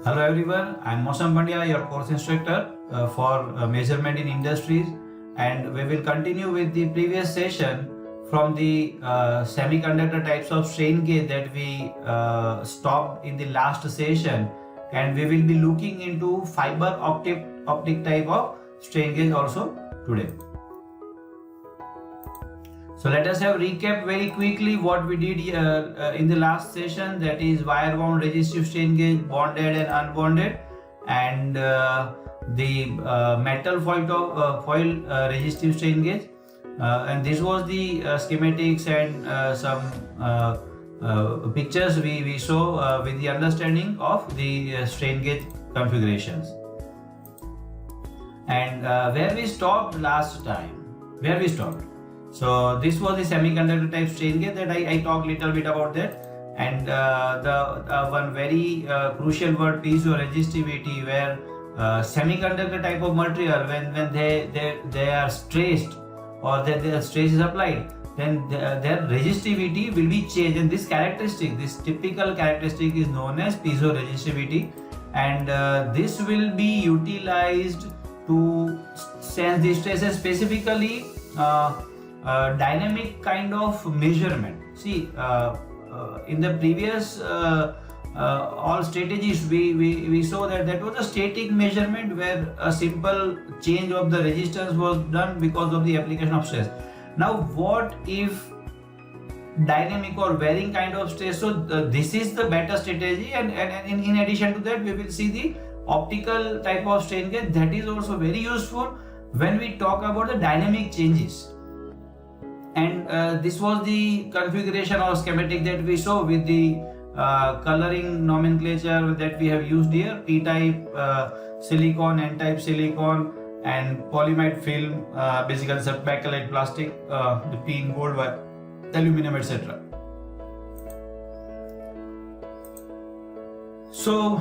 Hello everyone, I am Mosam Pandya, your course instructor for measurement in industries, and we will continue with the previous session from the semiconductor types of strain gauge that we stopped in the last session, and we will be looking into fiber optic type of strain gauge also today. So let us have recap very quickly what we did in the last session, that is wire wound resistive strain gauge, bonded and unbonded, and the metal foil resistive strain gauge, and this was the schematics and some pictures we saw with the understanding of the strain gauge configurations. And where we stopped last time, so this was the semiconductor type strain gauge that I talked little bit about that, and the one very crucial word, piezoresistivity, where semiconductor type of material, when they are stressed or their stress is applied, then their resistivity will be changed, and this typical characteristic is known as piezoresistivity, and this will be utilized to sense the stresses, specifically dynamic kind of measurement. See, in the previous all strategies we saw that was a static measurement where a simple change of the resistance was done because of the application of stress. Now what if dynamic or varying kind of stress? So this is the better strategy, and in addition to that, we will see the optical type of strain gauge that is also very useful when we talk about the dynamic changes. And this was the configuration or schematic that we saw with the coloring nomenclature that we have used here: P-type silicon, N-type silicon, and polyimide film, basically bakelite plastic, the pin, gold wire, aluminum, etc. So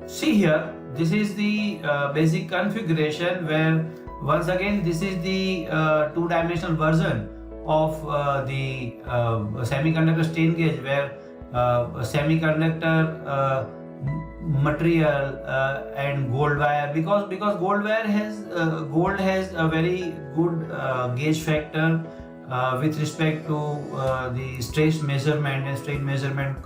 see here, this is the basic configuration, where once again this is the two-dimensional version of the semiconductor strain gauge, where semiconductor material and gold wire, because gold wire has a very good gauge factor with respect to the stress measurement and strain measurement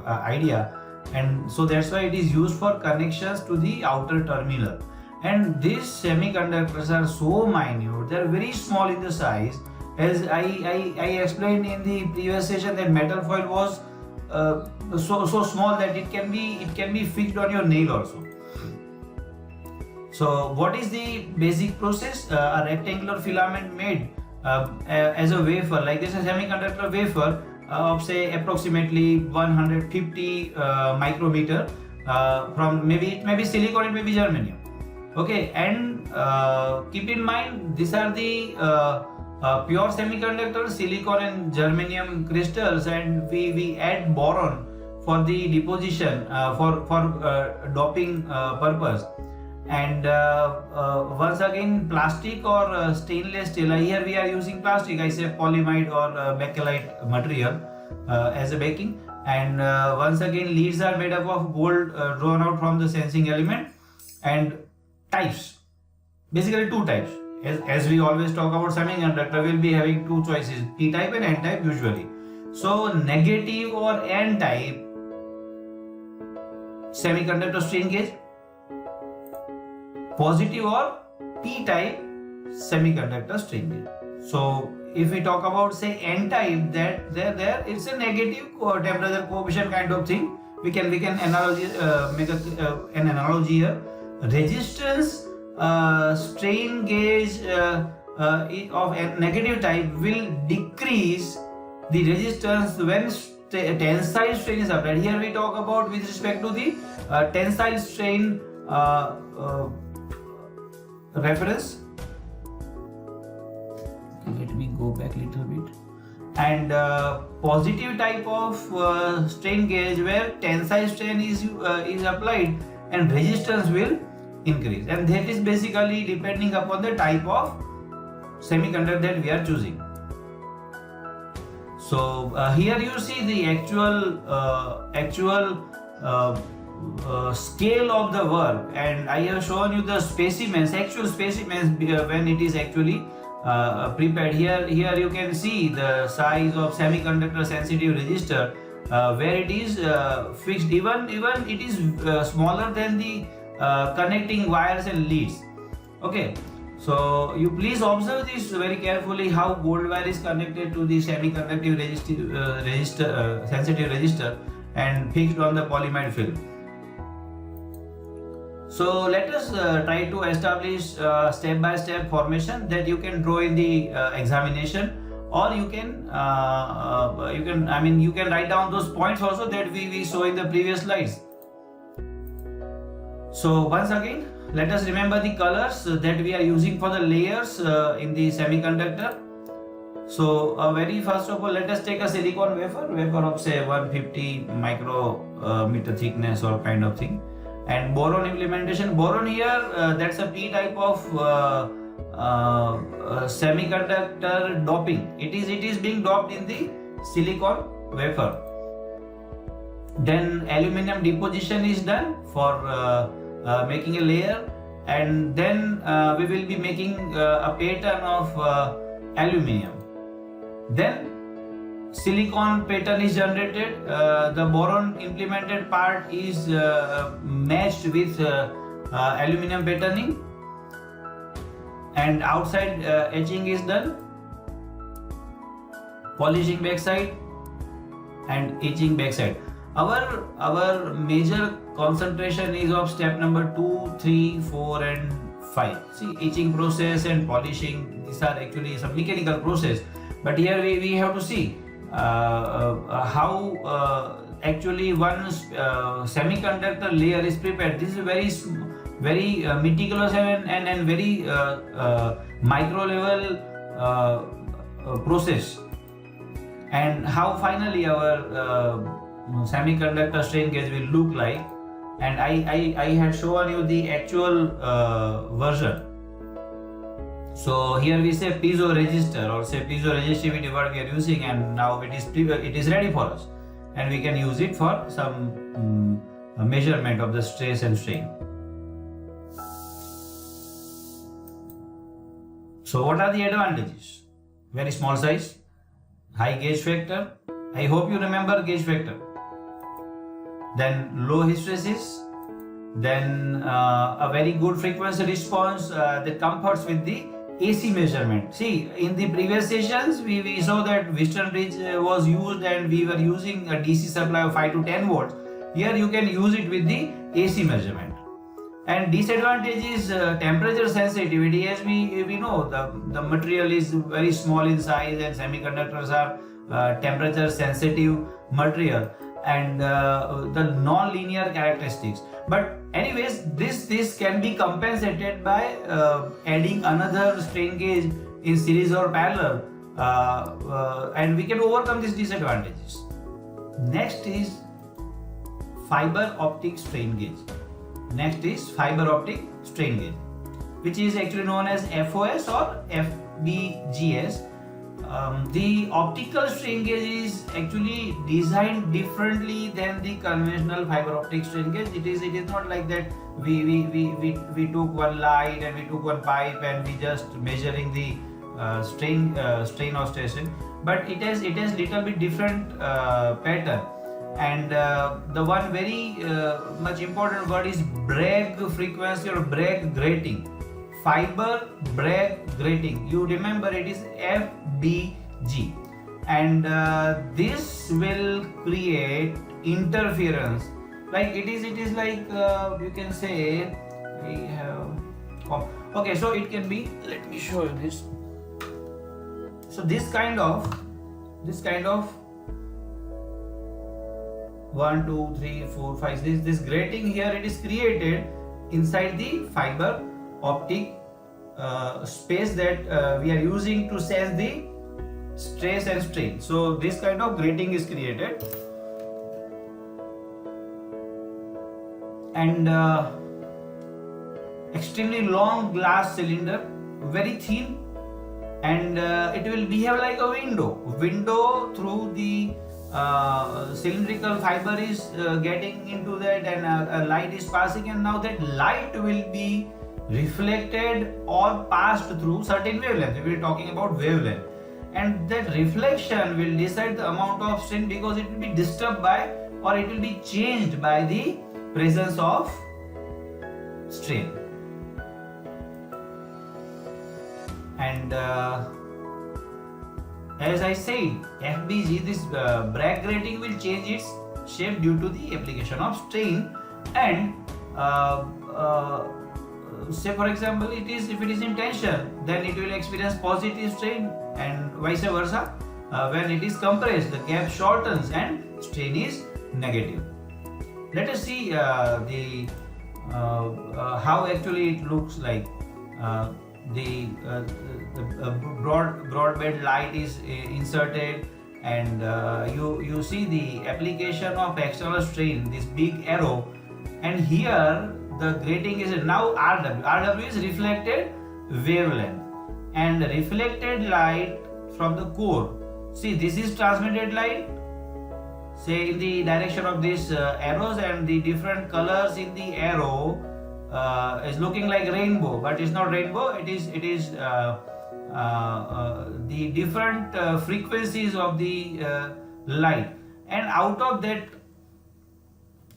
idea, and so that's why it is used for connections to the outer terminal. And these semiconductors are so minute, they are very small in the size. As I explained in the previous session, that metal foil was so small that it can be fixed on your nail also. So what is the basic process? A rectangular filament made as a wafer, like this, a semiconductor wafer of say approximately 150 micrometer, from it may be silicon, it may be germanium. Okay, and keep in mind, these are the pure semiconductor, silicon and germanium crystals, and we add boron for the deposition, for doping purpose. And once again, plastic or stainless steel, here we are using plastic, I say polyimide or bakelite material as a backing. And once again, leads are made up of gold drawn out from the sensing element. And types, basically two types. As we always talk about semiconductor, we'll be having two choices, P-type and N-type usually. So negative or N-type semiconductor strain gauge, positive or P-type semiconductor strain gauge. So if we talk about say N-type, that there it's a negative temperature coefficient kind of thing. We can analogy make an analogy here. Resistance strain gauge of a negative type will decrease the resistance when tensile strain is applied. Here we talk about with respect to the tensile strain reference. Let me go back a little bit. And positive type of strain gauge, where tensile strain is applied and resistance will increase, and that is basically depending upon the type of semiconductor that we are choosing. So here you see the actual scale of the work, and I have shown you the specimens, actual specimens when it is actually prepared. Here you can see the size of semiconductor sensitive resistor, where it is fixed. Even it is smaller than the connecting wires and leads. Okay, so you please observe this very carefully, how gold wire is connected to the semiconductive sensitive resistor and fixed on the polyimide film. So let us try to establish step-by-step formation that you can draw in the examination, or you can write down those points also that we saw in the previous slides. So once again, let us remember the colors that we are using for the layers in the semiconductor. So very first of all, let us take a silicon wafer of say 150 micrometer thickness or kind of thing. And boron implementation. Boron here, that's a P type of semiconductor doping. It is being doped in the silicon wafer. Then aluminum deposition is done for making a layer, and then we will be making a pattern of aluminum. Then silicon pattern is generated. The boron implemented part is matched with aluminum patterning, and outside etching is done, polishing backside and etching backside. Our major concentration is of step number 2, 3, 4 and 5. See, etching process and polishing, these are actually some mechanical process, but here we have to see how actually one semiconductor layer is prepared. This is very meticulous and very micro level process, and how finally our semiconductor strain gauge will look like. And I had shown you the actual version. So here we say piezo resistor or say piezo resistivity, what we are using, and now it is ready for us, and we can use it for some measurement of the stress and strain. So what are the advantages? Very small size, high gauge factor. I hope you remember gauge factor. Then low hysteresis. Then a very good frequency response that comforts with the AC measurement. See, in the previous sessions, we saw that Wheatstone bridge was used and we were using a DC supply of 5 to 10 volts. Here you can use it with the AC measurement. And disadvantage is temperature sensitivity. As we know, the material is very small in size, and semiconductors are temperature sensitive material, and the non-linear characteristics. But anyways, this can be compensated by adding another strain gauge in series or parallel, and we can overcome these disadvantages. Next is fiber optic strain gauge. Which is actually known as FOS or FBGS. The optical strain gauge is actually designed differently than the conventional fiber optic strain gauge. It is not like that we took one light and we took one pipe and we just measuring the strain or station, but it has little bit different pattern. And the one very much important word is Bragg frequency or Bragg grating. Fiber Bragg grating. You remember it is FBG, and this will create interference. Like it is like you can say we have. Okay, so it can be. Let me show you this. So this kind of 1, 2, 3, 4, 5. This grating here, it is created inside the fiber optic space that we are using to sense the stress and strain. So this kind of grating is created, and extremely long glass cylinder, very thin, and it will behave like a window through the cylindrical fiber is getting into that, and a light is passing, and now that light will be reflected or passed through certain wavelength. We are talking about wavelength, and that reflection will decide the amount of strain, because it will be disturbed by, or it will be changed by the presence of strain. And as I said, FBG, this Bragg grating will change its shape due to the application of strain. And say for example, if it is in tension, then it will experience positive strain, and vice versa. When it is compressed, the gap shortens and strain is negative. Let us see how actually it looks like. The broadband light is inserted, and you see the application of external strain, this big arrow, and here the grating is now RW. RW is reflected wavelength, and reflected light from the core. See, this is transmitted light, say in the direction of these arrows, and the different colors in the arrow is looking like rainbow, but it's not rainbow. It is the different frequencies of the light, and out of that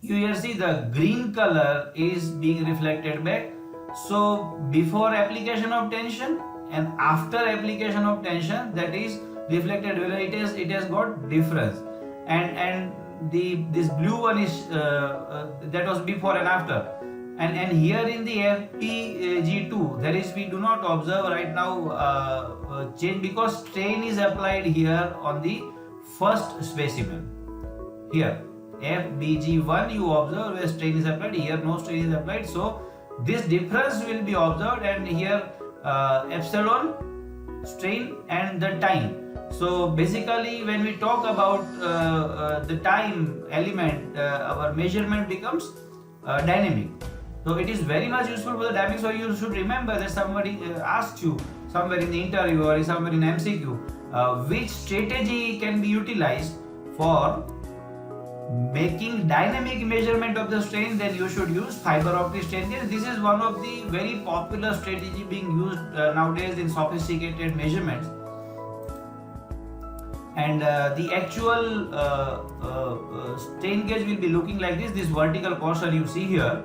you here see the green color is being reflected back. So before application of tension and after application of tension, that is reflected. It has got difference, and this blue one is that was before and after. And here in the FBG2, that is, we do not observe right now change, because strain is applied here on the first specimen. Here FBG1 you observe where strain is applied, here no strain is applied, so this difference will be observed, and here epsilon strain and the time. So basically when we talk about the time element, our measurement becomes dynamic. So it is very much useful for the dynamics. So you should remember that somebody asked you somewhere in the interview or somewhere in MCQ, which strategy can be utilized for making dynamic measurement of the strain, then you should use fiber optic strain gauge. This is one of the very popular strategy being used nowadays in sophisticated measurements. And the actual strain gauge will be looking like this vertical portion you see here,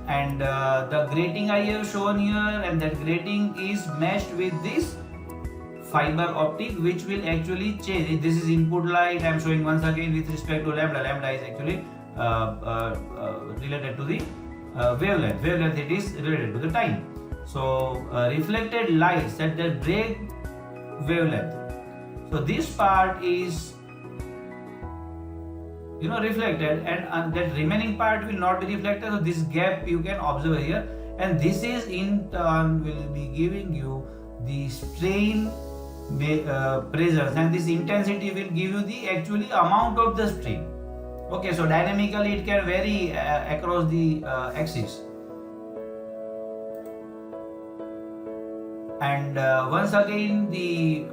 and the grating I have shown here, and that grating is matched with this fiber optic, which will actually change. This is input light. I am showing once again with respect to lambda. Lambda is actually related to the wavelength. Wavelength, it is related to the time. So reflected light at the Bragg wavelength. So this part is reflected, and that remaining part will not be reflected. So this gap you can observe here, and this is in turn will be giving you the strain presence, and this intensity will give you the actually amount of the strain. Okay, so dynamically it can vary across the axis. And once again the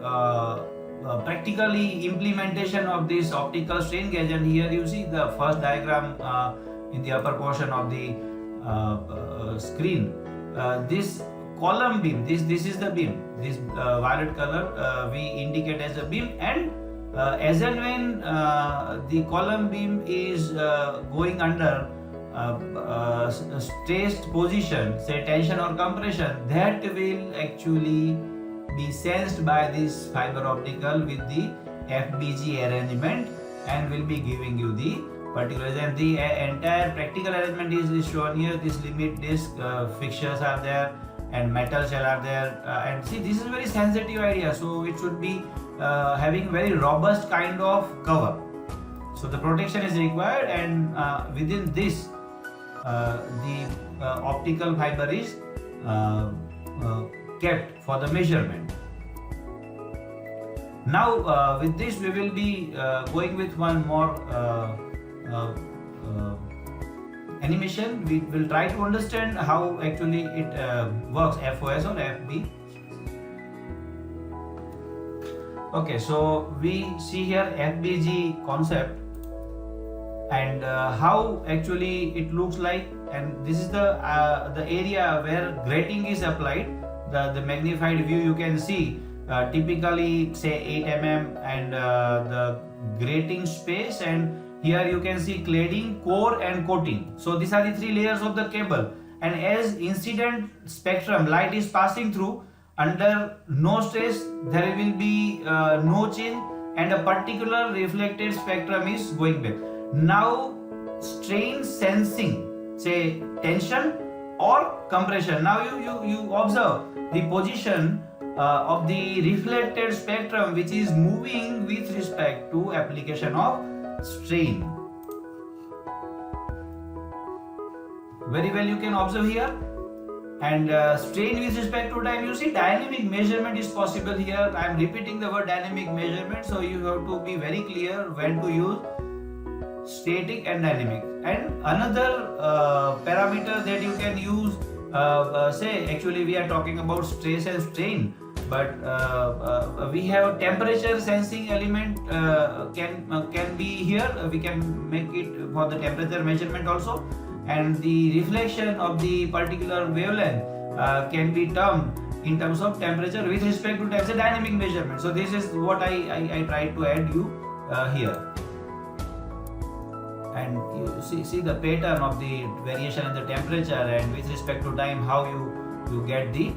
practically implementation of this optical strain gauge, and here you see the first diagram in the upper portion of the screen. This column beam, this is the beam, this violet color we indicate as a beam, and as and when the column beam is going under stressed position, say tension or compression, that will actually be sensed by this fiber optical with the FBG arrangement, and will be giving you the particulars. And the entire practical arrangement is shown here. This limit disc fixtures are there, and metal shell are there, and see, this is very sensitive area, so it should be having very robust kind of cover. So the protection is required, and within this the optical fiber is kept for the measurement. Now with this we will be going with one more animation. We will try to understand how actually it works, FOS or FB. Okay, so we see here FBG concept and how actually it looks like, and this is the area where grating is applied. The magnified view you can see typically say 8 mm and the grating space, and here you can see cladding, core and coating. So these are the three layers of the cable, and as incident spectrum light is passing through, under no stress there will be no change, and a particular reflected spectrum is going back. Now strain sensing, say tension or compression. Now you observe the position of the reflected spectrum which is moving with respect to application of strain. Very well you can observe here. And strain with respect to time, you see dynamic measurement is possible here. I am repeating the word dynamic measurement, so you have to be very clear when to use static and dynamic. And another parameter that you can use, say actually we are talking about stress and strain, but we have temperature sensing element can be here. We can make it for the temperature measurement also, and the reflection of the particular wavelength can be termed in terms of temperature with respect to time, dynamic measurement. So this is what I tried to add you here. And you see the pattern of the variation in the temperature, and with respect to time how you get the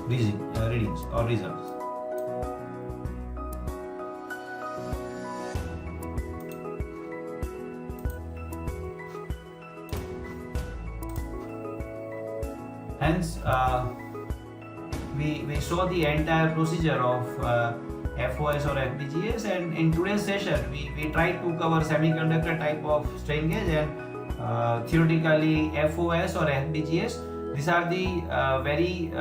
readings or results. Hence we saw the entire procedure of FOS or FPGAs, and in today's session we tried to cover semiconductor type of strain gauge and theoretically FOS or FPGAs. These are the very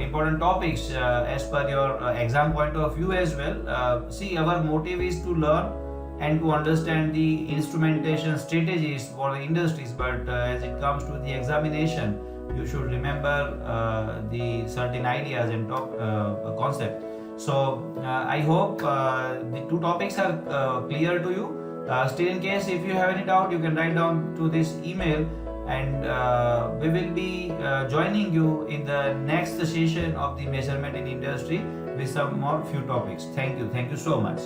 important topics as per your exam point of view as well. See, our motive is to learn and to understand the instrumentation strategies for the industries, but as it comes to the examination, you should remember the certain ideas and concept. So I hope the two topics are clear to you. Still, in case if you have any doubt, you can write down to this email, and we will be joining you in the next session of the measurement in industry with some more few topics. Thank you so much.